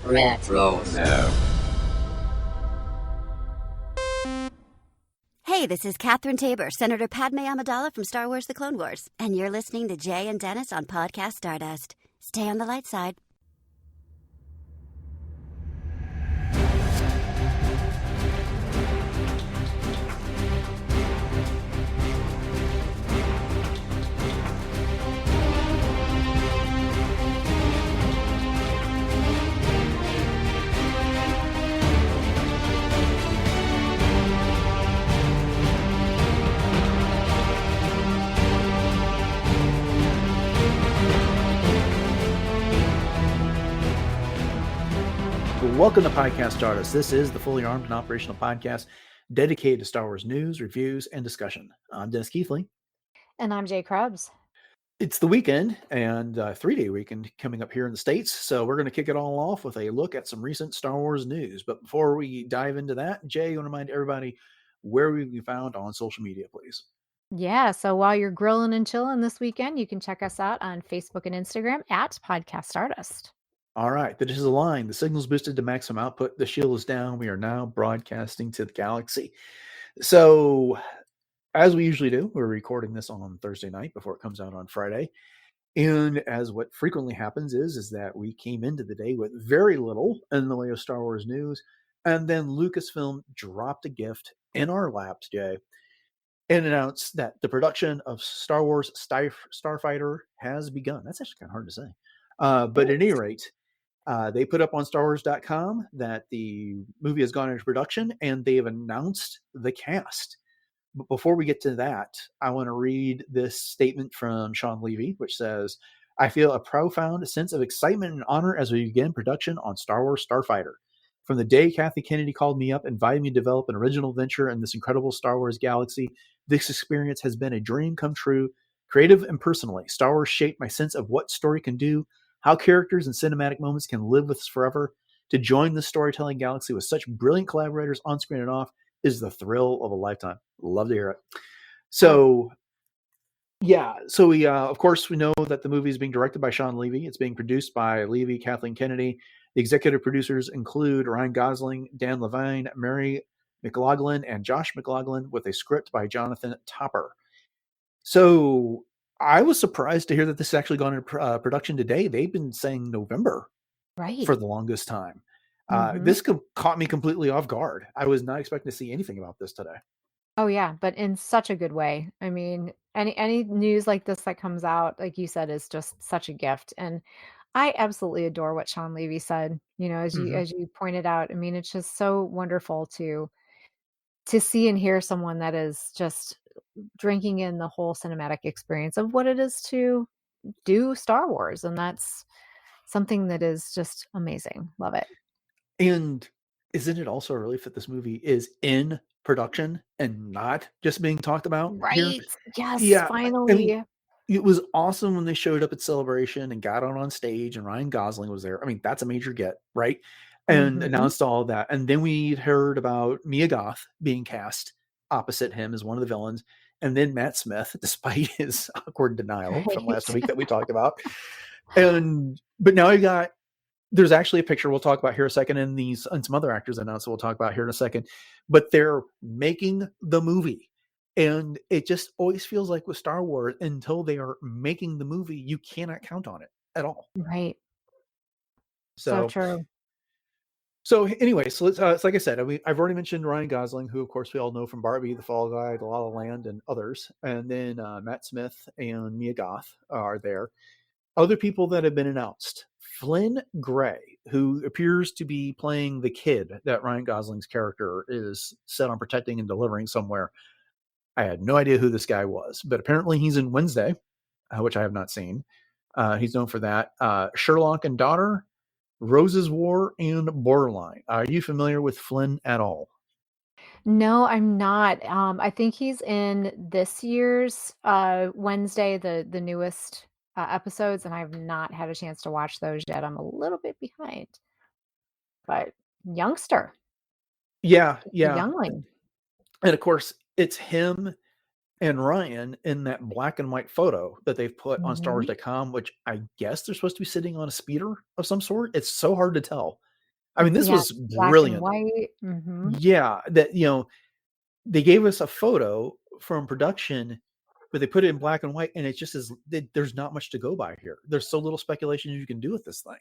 Retro. Hey, this is Catherine Tabor, Senator Padme Amidala from Star Wars The Clone Wars, and you're listening to Jay and Dennis on Podcast Stardust. Stay on the light side. Welcome to Podcast Stardust. This is the fully armed and operational podcast dedicated to Star Wars news, reviews, and discussion. I'm Dennis Keithley. And I'm Jay Krebs. It's the weekend and a 3-day weekend coming up here in the States. So we're going to kick it all off with a look at some recent Star Wars news. But before we dive into that, Jay, you want to remind everybody where we can be found on social media, please? Yeah, so while you're grilling and chilling this weekend, you can check us out on Facebook and Instagram at Podcast Stardust. All right, the dish is aligned. The signal's boosted to maximum output. The shield is down. We are now broadcasting to the galaxy. So, as we usually do, we're recording this on Thursday night before it comes out on Friday. And as what frequently happens is that we came into the day with very little in the way of Star Wars news. And then Lucasfilm dropped a gift in our laps, Jay, and announced that the production of Star Wars Starfighter has begun. That's actually kind of hard to say. But at any rate, they put up on StarWars.com that the movie has gone into production and they have announced the cast. But before we get to that, I want to read this statement from Sean Levy, which says, "I feel a profound sense of excitement and honor as we begin production on Star Wars Starfighter. From the day Kathy Kennedy called me up, inviting me to develop an original venture in this incredible Star Wars galaxy, this experience has been a dream come true, creative and personally. Star Wars shaped my sense of what story can do, how characters and cinematic moments can live with us forever. To join the storytelling galaxy with such brilliant collaborators on screen and off is the thrill of a lifetime." Love to hear it. So, yeah. So we, of course, we know that the movie is being directed by Sean Levy. It's being produced by Levy, Kathleen Kennedy. The executive producers include Ryan Gosling, Dan Levine, Mary McLaughlin, and Josh McLaughlin, with a script by Jonathan Topper. So I was surprised to hear that this has actually gone into production today. They've been saying November for the longest time. This caught me completely off guard. I was not expecting to see anything about this today. Oh yeah, but in such a good way. I mean, any news like this that comes out, like you said, is just such a gift. And I absolutely adore what Sean Levy said. You know, as you pointed out, I mean, it's just so wonderful to see and hear someone that is just drinking in the whole cinematic experience of what it is to do Star Wars. And that's something that is just amazing. Love it. And isn't it also a relief that this movie is in production and not just being talked about here? Right. Yes, Yeah, finally. I mean, it was awesome when they showed up at Celebration and got on stage and Ryan Gosling was there. I mean, that's a major get, right? And announced all that. And then we heard about Mia Goth being cast opposite him as one of the villains. And then Matt Smith, despite his awkward denial from last week that we talked about. But now there's actually a picture we'll talk about here in a second, and some other actors announced that we'll talk about here in a second. But they're making the movie. And it just always feels like with Star Wars, until they are making the movie, you cannot count on it at all. Right. So true. So anyway, so let's, it's like I said, I've already mentioned Ryan Gosling, who of course we all know from Barbie, The Fall Guy, The La La Land, and others. And then Matt Smith and Mia Goth are there. Other people that have been announced: Flynn Gray, who appears to be playing the kid that Ryan Gosling's character is set on protecting and delivering somewhere. I had no idea who this guy was, but apparently he's in Wednesday, which I have not seen. He's known for that. Sherlock and Daughter, Rose's War, and Borderline. Are you familiar with Flynn at all? No, I'm not. I think he's in this year's Wednesday, the newest episodes, and I've not had a chance to watch those yet. I'm a little bit behind, but youngster. Yeah. Youngling. And of course, it's him and Ryan in that black and white photo that they've put on StarWars.com, which I guess they're supposed to be sitting on a speeder of some sort. It's so hard to tell I mean, this Yeah, was black and brilliant. white. Mhm. Yeah, that they gave us a photo from production, but they put it in black and white, and it just is. There's not much to go by here. There's so little speculation you can do with this thing.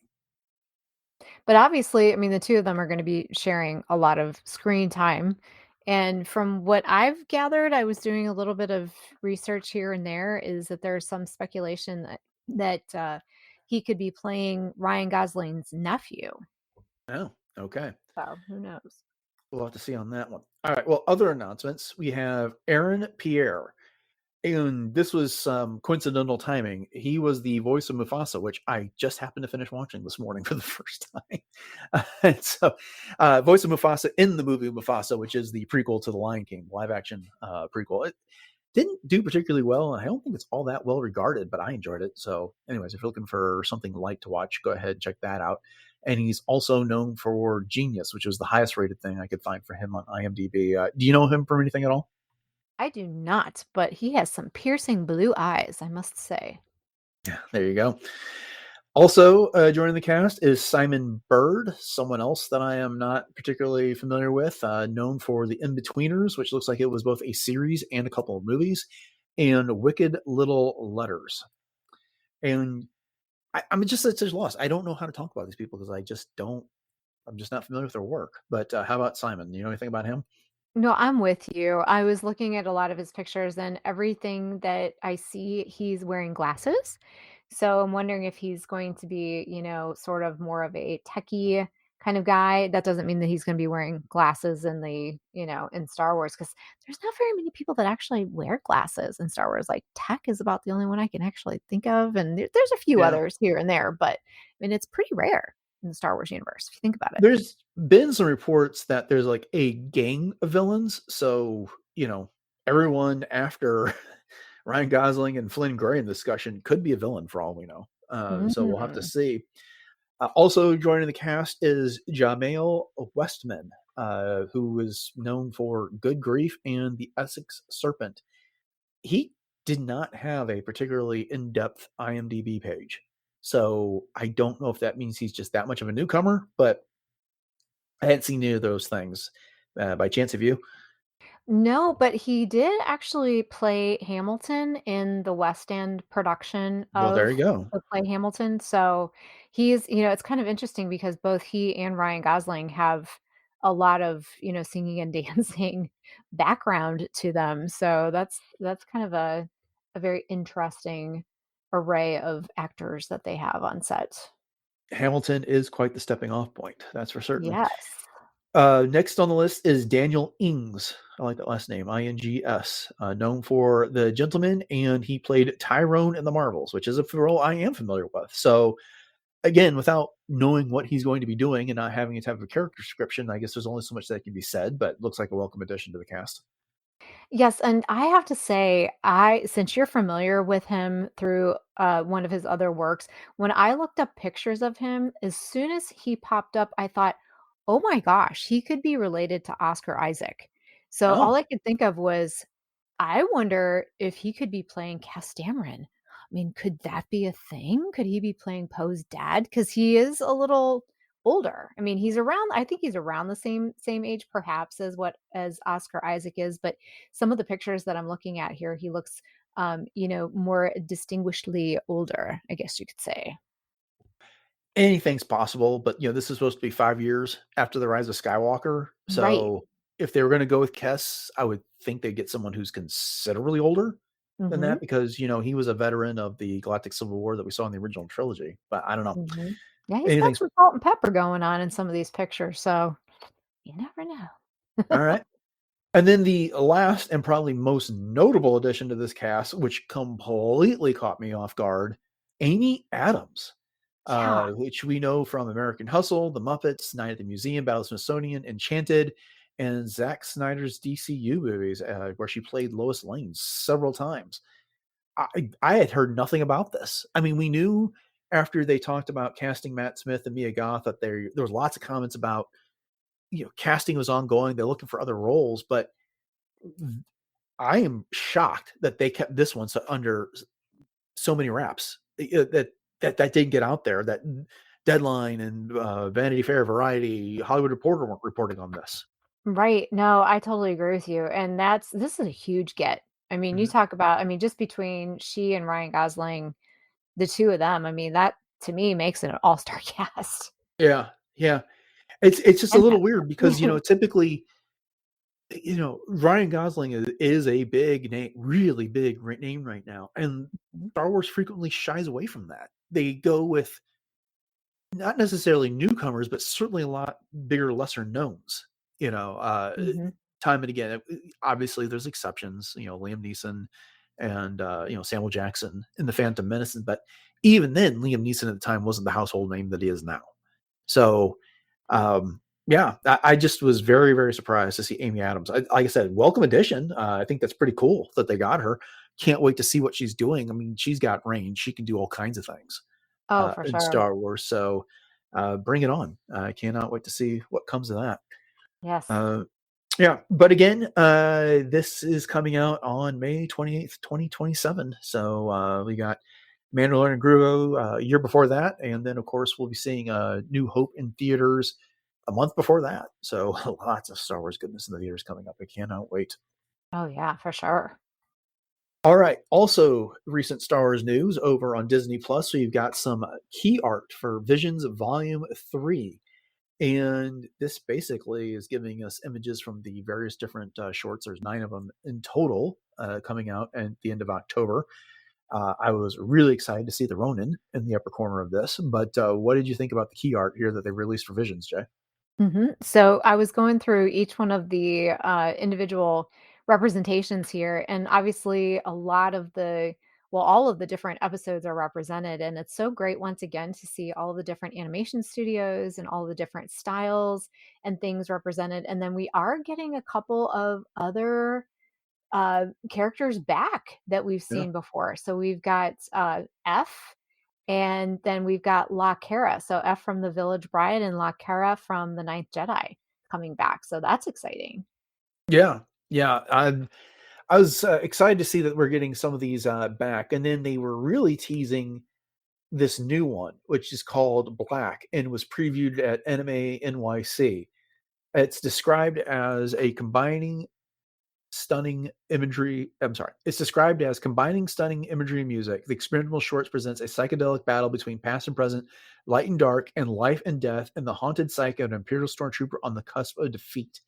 But obviously, I mean, the 2 of them are gonna be sharing a lot of screen time, and from what I've gathered, I was doing a little bit of research here and there, is that there's some speculation that he could be playing Ryan Gosling's nephew, Oh, okay. so who knows? We'll have to see on that one. All right. Well, other announcements. We have Aaron Pierre. And this was some coincidental timing. He was the voice of Mufasa, which I just happened to finish watching this morning for the first time. And so, voice of Mufasa in the movie Mufasa, which is the prequel to the Lion King live action prequel. It didn't do particularly well, and I don't think it's all that well regarded, but I enjoyed it. So, anyways, if you're looking for something light to watch, go ahead and check that out. And he's also known for Genius, which was the highest rated thing I could find for him on IMDb. Do you know him from anything at all? I do not, but he has some piercing blue eyes, I must say. Yeah, there you go. Also joining the cast is Simon Bird, someone else that I am not particularly familiar with, known for The In-Betweeners, which looks like it was both a series and a couple of movies, and Wicked Little Letters. And I'm just at such loss. I don't know how to talk about these people because I'm just not familiar with their work. But how about Simon? You know anything about him? No, I'm with you. I was looking at a lot of his pictures, and everything that I see, he's wearing glasses. So I'm wondering if he's going to be, sort of more of a techie kind of guy. That doesn't mean that he's going to be wearing glasses in Star Wars, because there's not very many people that actually wear glasses in Star Wars. Like Tech is about the only one I can actually think of, and there's a few Yeah. others here and there, but I mean, it's pretty rare in the Star Wars universe if you think about it. There's been some reports that there's like a gang of villains. So, everyone after Ryan Gosling and Flynn Gray in the discussion could be a villain for all we know. So we'll have to Mm. see. Also joining the cast is Jamail Westman, who is known for Good Grief and The Essex Serpent. He did not have a particularly in-depth IMDb page. So I don't know if that means he's just that much of a newcomer, but I hadn't seen any of those things. By chance, have you? No, but he did actually play Hamilton in the West End production Well, there you of go. the play Hamilton. So it's kind of interesting because both he and Ryan Gosling have a lot of, singing and dancing background to them. So that's kind of a very interesting array of actors that they have on set. Hamilton is quite the stepping off point. That's for certain. Yes. Next on the list is Daniel Ings. I like that last name, Ings. Known for The Gentleman, and he played Tyrone in The Marvels, which is a role I am familiar with. So, again, without knowing what he's going to be doing and not having a type of character description, I guess there's only so much that can be said, but looks like a welcome addition to the cast. Yes, and I have to say, I since you're familiar with him through, one of his other works, when I looked up pictures of him, as soon as he popped up, I thought, "Oh my gosh, he could be related to Oscar Isaac." So all Oh, I could think of was, I wonder if he could be playing Castameron. I mean, could that be a thing? Could he be playing Poe's dad? Because he is a little older. I mean, I think he's around the same age perhaps as Oscar Isaac is, but some of the pictures that I'm looking at here, he looks more distinguishedly older, I guess you could say. anything's possible, but this is supposed to be 5 years after the rise of Skywalker. Right. So if they were going to go with Kess, I would think they'd get someone who's considerably older than Mhm. that because he was a veteran of the Galactic Civil War that we saw in the original trilogy. But I don't know. Mhm. Yeah, he's got Anything's some salt and pepper going on in some of these pictures, so you never know. all right. And then the last and probably most notable addition to this cast, which completely caught me off guard, Amy Adams, Yeah. which we know from American Hustle, The Muppets, Night at the Museum, Battle of the Smithsonian, Enchanted, and Zack Snyder's DCU movies, where she played Lois Lane several times. I had heard nothing about this. I mean, we knew after they talked about casting Matt Smith and Mia Goth that there was lots of comments about casting was ongoing. They're looking for other roles, but I am shocked that they kept this one under so many wraps. That didn't get out there. That Deadline and Vanity Fair, Variety, Hollywood Reporter weren't reporting on this. Right. No, I totally agree with you. And this is a huge get. I mean, you Mhm. talk about, I mean, just between she and Ryan Gosling, the two of them, I mean, that to me makes it an all-star cast. Yeah, yeah. It's just a And little weird because Henry. typically Ryan Gosling is a big name, really big name right now, and Star Wars frequently shies away from that. They go with not necessarily newcomers, but certainly a lot bigger, lesser knowns. You know, Mhm. time and again. Obviously, there's exceptions. Liam Neeson and Samuel Jackson in the Phantom Menace, but even then, Liam Neeson at the time wasn't the household name that he is now. So, yeah, I just was very, very surprised to see Amy Adams. Like I said, welcome addition. I think that's pretty cool that they got her. Can't wait to see what she's doing. I mean, she's got range. She can do all kinds of things Oh, for in sure. Star Wars. So bring it on. I cannot wait to see what comes of that. Yes. Uh, yeah, but again, this is coming out on May 28th, 2027. So we got Mandalorian and Grogu a year before that. And then, of course, we'll be seeing New Hope in theaters a month before that. So lots of Star Wars goodness in the theaters coming up. I cannot wait. Oh, yeah, for sure. All right. Also, recent Star Wars news over on Disney Plus. So you've got some key art for Visions Volume 3. And this basically is giving us images from the various different shorts. There's 9 of them in total coming out at the end of October. I was really excited to see the Ronin in the upper corner of this. But what did you think about the key art here that they released for Visions, Jay? So I was going through each one of the individual representations here, and obviously a lot of all of the different episodes are represented, and it's so great once again to see all the different animation studios and all the different styles and things represented. And then we are getting a couple of other characters back that we've Yeah. seen before. So we've got F, and then we've got La Cara. So F from The Village Bride and La Cara from The Ninth Jedi coming back. So that's exciting. Yeah. Yeah. I was excited to see that we're getting some of these back. And then they were really teasing this new one, which is called Black and was previewed at NMA NYC. It's described as a combining stunning imagery. I'm sorry. It's described as combining stunning imagery and music. The experimental shorts presents a psychedelic battle between past and present, light and dark, and life and death, and the haunted psyche of an Imperial stormtrooper on the cusp of defeat.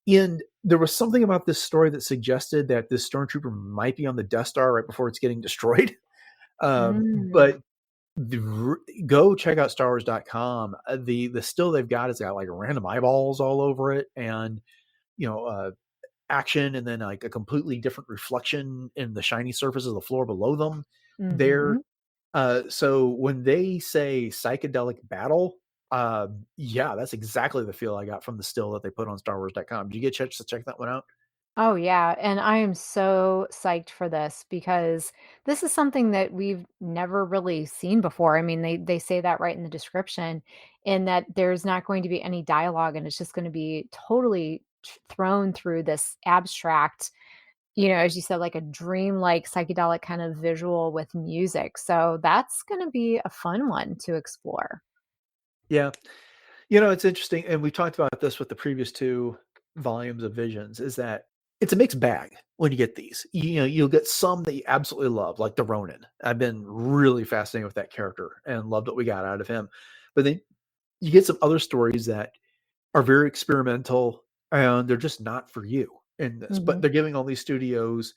And there was something about this story that suggested that this stormtrooper might be on the Death Star right before it's getting destroyed. Mm. But go check out StarWars.com. The still they've got is got like random eyeballs all over it, and you know action, and then like a completely different reflection in the shiny surface of the floor below them. There, Hmm. so when they say psychedelic battle, yeah, that's exactly the feel I got from the still that they put on StarWars.com. Did you get a chance to check that one out? Oh, yeah. And I am so psyched for this because this is something that we've never really seen before. I mean, they say that right in the description, in that there's not going to be any dialogue and it's just going to be totally thrown through this abstract, as you said, like a dreamlike psychedelic kind of visual with music. So that's going to be a fun one to explore. Yeah. It's interesting, and we talked about this with the previous 2 volumes of Visions, is that it's a mixed bag when you get these. You'll get some that you absolutely love, like the Ronin. I've been really fascinated with that character and loved what we got out of him. But then you get some other stories that are very experimental, and they're just not for you in this. But Hmm. they're giving all these studios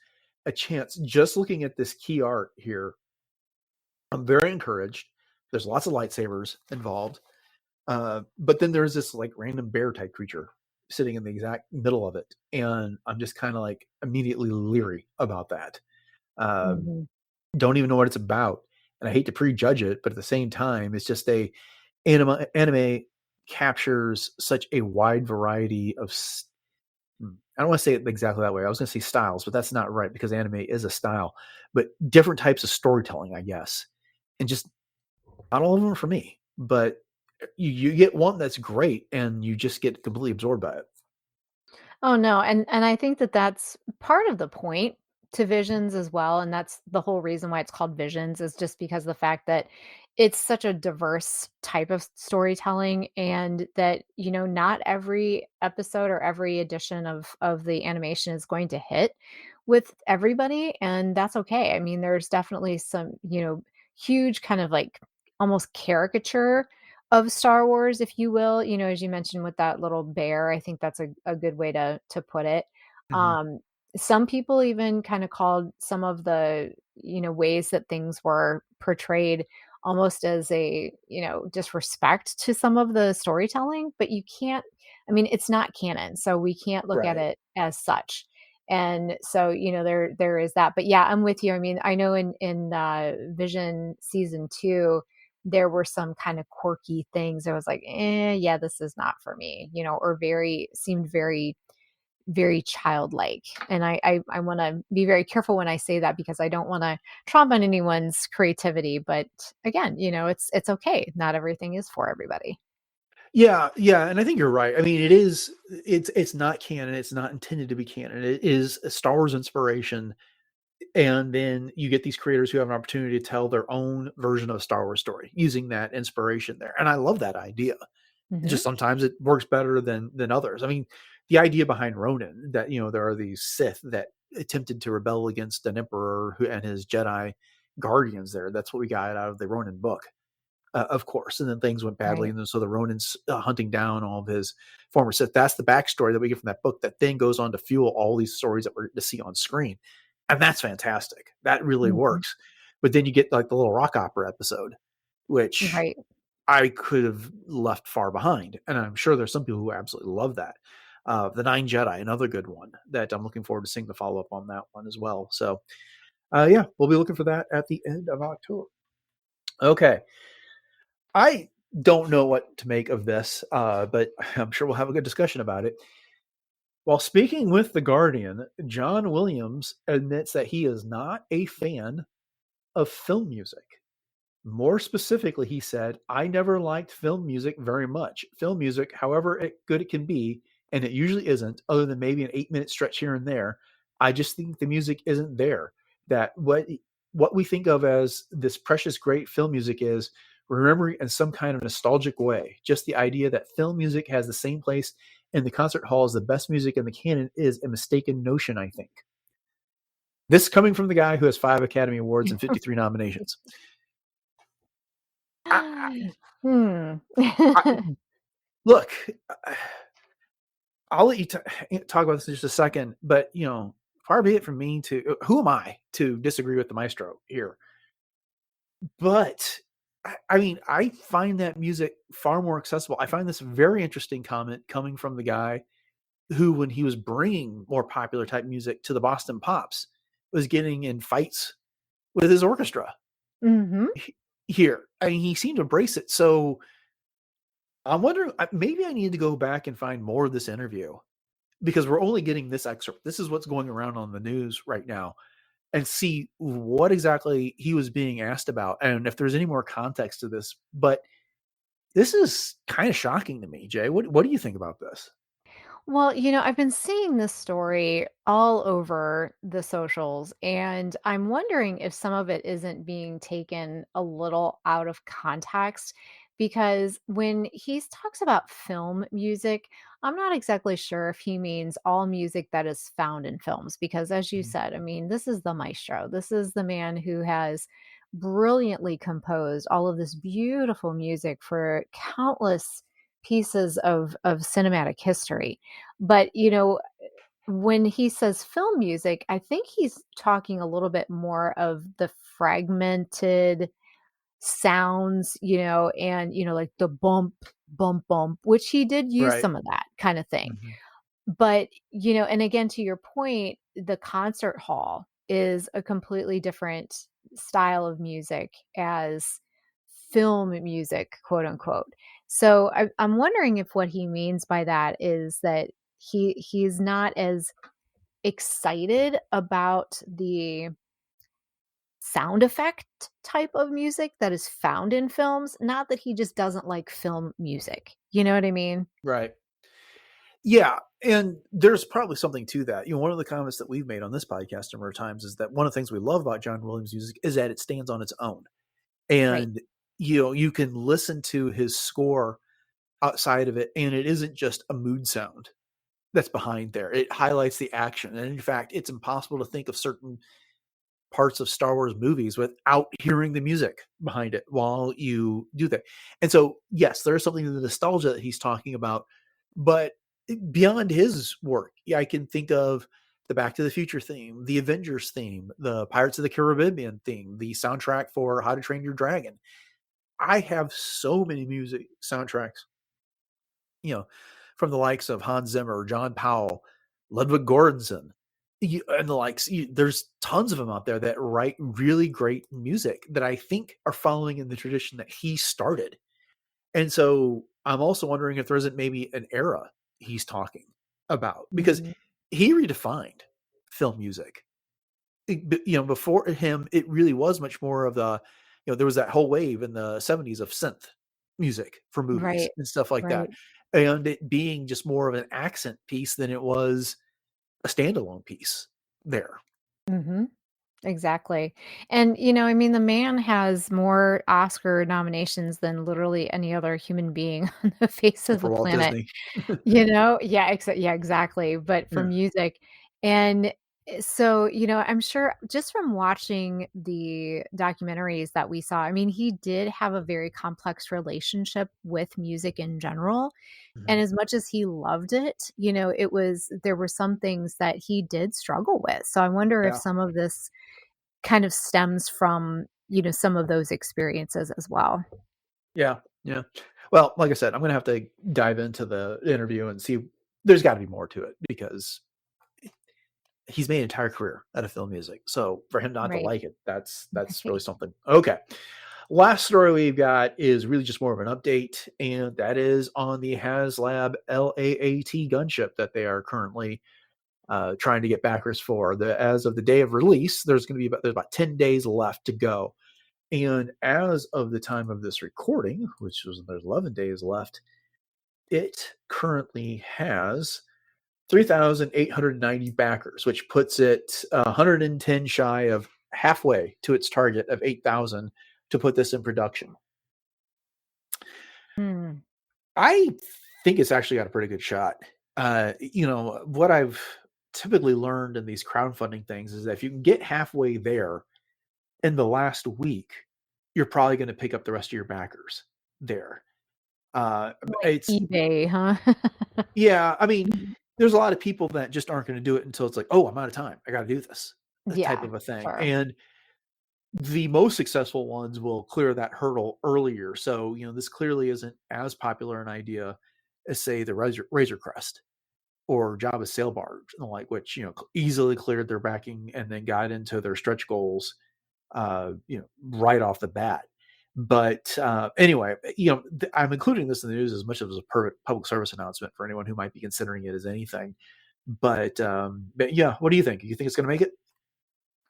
a chance. Just looking at this key art here, I'm very encouraged. There's lots of lightsabers involved. But then there's this like random bear type creature sitting in the exact middle of it, and I'm just kind of like immediately leery about that. Um, Hmm. don't even know what it's about, and I hate to prejudge it, but at the same time, it's just anime captures such a wide variety of. I don't want to say it exactly that way. I was going to say styles, but that's not right because anime is a style, but different types of storytelling, I guess, and just not all of them are for me, but you get one that's great and you just get completely absorbed by it. Oh, no, and I think that that's part of the point to Visions as well, and that's the whole reason why it's called Visions is just because of the fact that it's such a diverse type of storytelling, and that, not every episode or every edition of the animation is going to hit with everybody, and that's okay. I mean, there's definitely some, huge kind of like almost caricature of Star Wars, if you will, as you mentioned with that little bear. I think that's a good way to put it. Mhm. Um, some people even kind of called some of the, ways that things were portrayed almost as a, disrespect to some of the storytelling, but you can't, I mean, it's not canon, so we can't look at Right. it as such. And so, there is that. But yeah, I'm with you. I mean, I know in Vision season 2, there were some kind of quirky things. I was like, yeah, this is not for me, or seemed very, very childlike. And I want to be very careful when I say that, because I don't want to trump on anyone's creativity. But again, it's okay. Not everything is for everybody. Yeah, yeah, and I think you're right. I mean, it's not canon. It's not intended to be canon. It is a Star Wars inspiration, and then you get these creators who have an opportunity to tell their own version of a Star Wars story using that inspiration there. And I love that idea. Hmm. Just sometimes it works better than others. I mean, the idea behind Ronin, that there are these Sith that attempted to rebel against an emperor and his Jedi guardians there. That's what we got out of the Ronin book, of course. And then things went badly, Right. and then so the Ronin's hunting down all of his former Sith. That's the backstory that we get from that book that then goes on to fuel all these stories that we're to see on screen, and that's fantastic. That really Hmm. works. But then you get like the little rock opera episode, which Right. I could have left far behind, and I'm sure there's some people who absolutely love that. The Nine Jedi, another good one that I'm looking forward to seeing the follow up on that one as well. So, yeah, we'll be looking for that at the end of October. Okay, I don't know what to make of this, but I'm sure we'll have a good discussion about it. While speaking with The Guardian, John Williams admits that he is not a fan of film music. More specifically, he said, I never liked film music very much. Film music, however good it can be, and it usually isn't, other than maybe an 8-minute stretch here and there, I just think the music isn't there. That what we think of as this precious great film music is remembering in some kind of nostalgic way. Just the idea that film music has the same place in the concert hall as the best music in the canon is a mistaken notion, I think. This coming from the guy who has 5 Academy Awards and 53 nominations. I, Hmm. I, look, I'll let you talk about this in just a second, but far be it from me to who am I to disagree with the maestro here? But I mean, I find that music far more accessible. I find this a very interesting comment coming from the guy who, when he was bringing more popular type music to the Boston Pops, was getting in fights with his orchestra Hmm. here. I mean, he seemed to embrace it. So I'm wondering, maybe I need to go back and find more of this interview, because we're only getting this excerpt. This is what's going around on the news right now, and see what exactly he was being asked about and if there's any more context to this. But this is kind of shocking to me, Jay. What do you think about this? Well, I've been seeing this story all over the socials, and I'm wondering if some of it isn't being taken a little out of context. Because when he talks about film music, I'm not exactly sure if he means all music that is found in films. Because, as you Mhm. said, I mean, this is the maestro, this is the man who has brilliantly composed all of this beautiful music for countless pieces of cinematic history. But, when he says film music, I think he's talking a little bit more of the fragmented sounds, and, like the bump, bump, bump, which he did use Right. some of that kind of thing. Mhm. But, and again, to your point, the concert hall is a completely different style of music as film music, quote unquote. So I'm wondering if what he means by that is that he's not as excited about the sound effect type of music that is found in films, not that he just doesn't like film music. You know what I mean? Right. Yeah, and there's probably something to that. One of the comments that we've made on this podcast a number of times is that one of the things we love about John Williams' music is that it stands on its own. Right. And you can listen to his score outside of it, and it isn't just a mood sound that's behind there. It highlights the action. And in fact, it's impossible to think of certain parts of Star Wars movies without hearing the music behind it while you do that. And so, yes, there's something in the nostalgia that he's talking about, but beyond his work, yeah, I can think of the Back to the Future theme, the Avengers theme, the Pirates of the Caribbean theme, the soundtrack for How to Train Your Dragon. I have so many music soundtracks, from the likes of Hans Zimmer, John Powell, Ludwig Göransson, and the likes. There's tons of them out there that write really great music that I think are following in the tradition that he started. And so I'm also wondering if there isn't maybe an era he's talking about, because Mhm. he redefined film music. Before him, it really was much more of there was that whole wave in the 70s of synth music for movies Right, and stuff like that. right. And it being just more of an accent piece than it was a standalone piece there. Mhm. Exactly. And, I mean, the man has more Oscar nominations than literally any other human being on the face Except of for the Walt planet. Disney. Yeah, yeah, exactly, but for Yeah. music, and, so, I'm sure just from watching the documentaries that we saw, I mean, he did have a very complex relationship with music in general, and Mhm. as much as he loved it, there were some things that he did struggle with, so I wonder if Yeah. some of this kind of stems from, some of those experiences as well. Yeah. Yeah. Well, like I said, I'm going to have to dive into the interview and see. There's got to be more to it because he's made an entire career out of film music. So for him not to Right. like it, that's really something. Okay. Last story we've got is really just more of an update, and that is on the HASLAB LAAT gunship that they are currently trying to get backers for. As of the day of release, there's about 10 days left to go. And as of the time of this recording, which was there's 11 days left, it currently has 3,890 backers, which puts it 110 shy of halfway to its target of 8,000 to put this in production. Hmm. I think it's actually got a pretty good shot. What I've typically learned in these crowdfunding things is that if you can get halfway there in the last week, you're probably going to pick up the rest of your backers there. Like It's eBay, huh? Yeah, I mean, Mhm. there's a lot of people that just aren't going to do it until it's like, oh, I'm out of time. I got to do this type Yeah, of a thing. sure. And the most successful ones will clear that hurdle earlier. So, this clearly isn't as popular an idea as, say, the Razor Crest or Java's Sail Barge, and the like, which, easily cleared their backing and then got into their stretch goals, right off the bat. But anyway, I'm including this in the news as much as a public service announcement for anyone who might be considering it as anything. But yeah, what do you think? You think it's going to make it?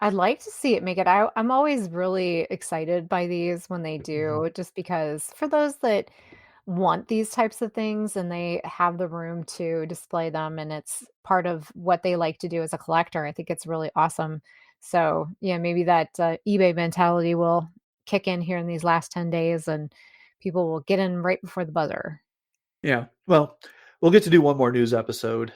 I'd like to see it make it. I'm always really excited by these when they Mhm. do, just because for those that want these types of things and they have the room to display them and it's part of what they like to do as a collector, I think it's really awesome. So, yeah, maybe that eBay mentality will kick in here in these last 10 days and people will get in right before the buzzer. Yeah. Well, we'll get to do one more news episode.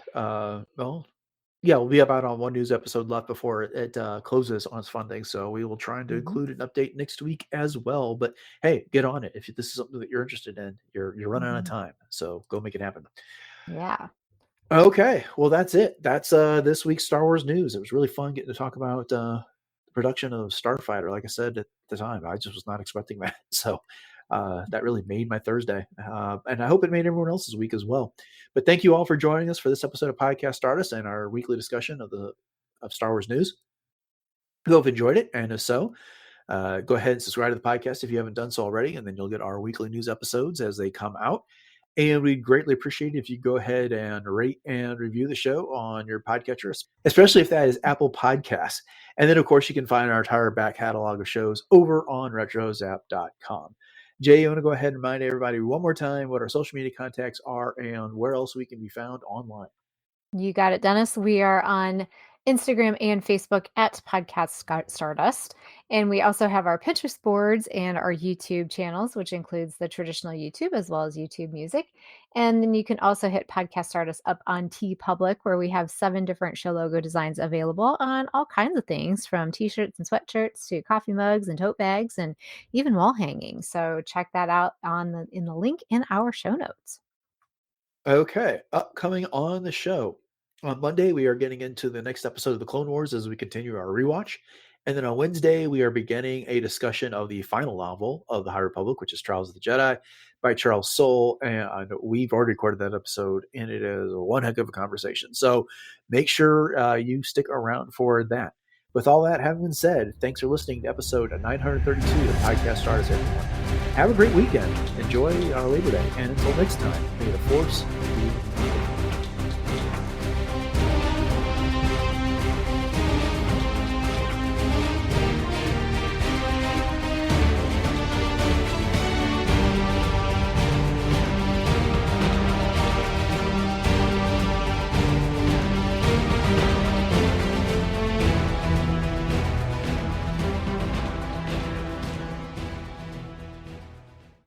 Yeah, we'll be about on one news episode left before it closes on its funding. So we will try to Mhm, include an update next week as well. But hey, get on it if this is something that you're interested in. You're running out of mhm. time, so go make it happen. Yeah. Okay, well that's it. That's this week's Star Wars news. It was really fun getting to talk about the production of Starfighter. Like I said at the time, I just was not expecting that. So that really made my Thursday, and I hope it made everyone else's week as well. But thank you all for joining us for this episode of Podcast Stardust and our weekly discussion of Star Wars news. We hope you enjoyed it, and if so, go ahead and subscribe to the podcast if you haven't done so already, and then you'll get our weekly news episodes as they come out. And we'd greatly appreciate it if you go ahead and rate and review the show on your podcatcher, especially if that is Apple Podcasts. And then, of course, you can find our entire back catalog of shows over on retrozap.com. Jay, you want to go ahead and remind everybody one more time what our social media contacts are and where else we can be found online? You got it, Dennis. We are on Instagram and Facebook at Podcast Stardust. And we also have our Pinterest boards and our YouTube channels, which includes the traditional YouTube as well as YouTube Music. And then you can also hit Podcast Stardust up on TeePublic, where we have 7 different show logo designs available on all kinds of things, from t-shirts and sweatshirts to coffee mugs and tote bags and even wall hanging. So check that out in the link in our show notes. Okay, upcoming on the show. On Monday, we are getting into the next episode of the Clone Wars as we continue our rewatch. And then on Wednesday, we are beginning a discussion of the final novel of the High Republic, which is Trials of the Jedi by Charles Soule. And we've already recorded that episode, and it is one heck of a conversation. So make sure you stick around for that. With all that having been said, thanks for listening to episode 932 of Podcast Stardust, everyone. Have a great weekend. Enjoy our Labor Day. And until next time, may the Force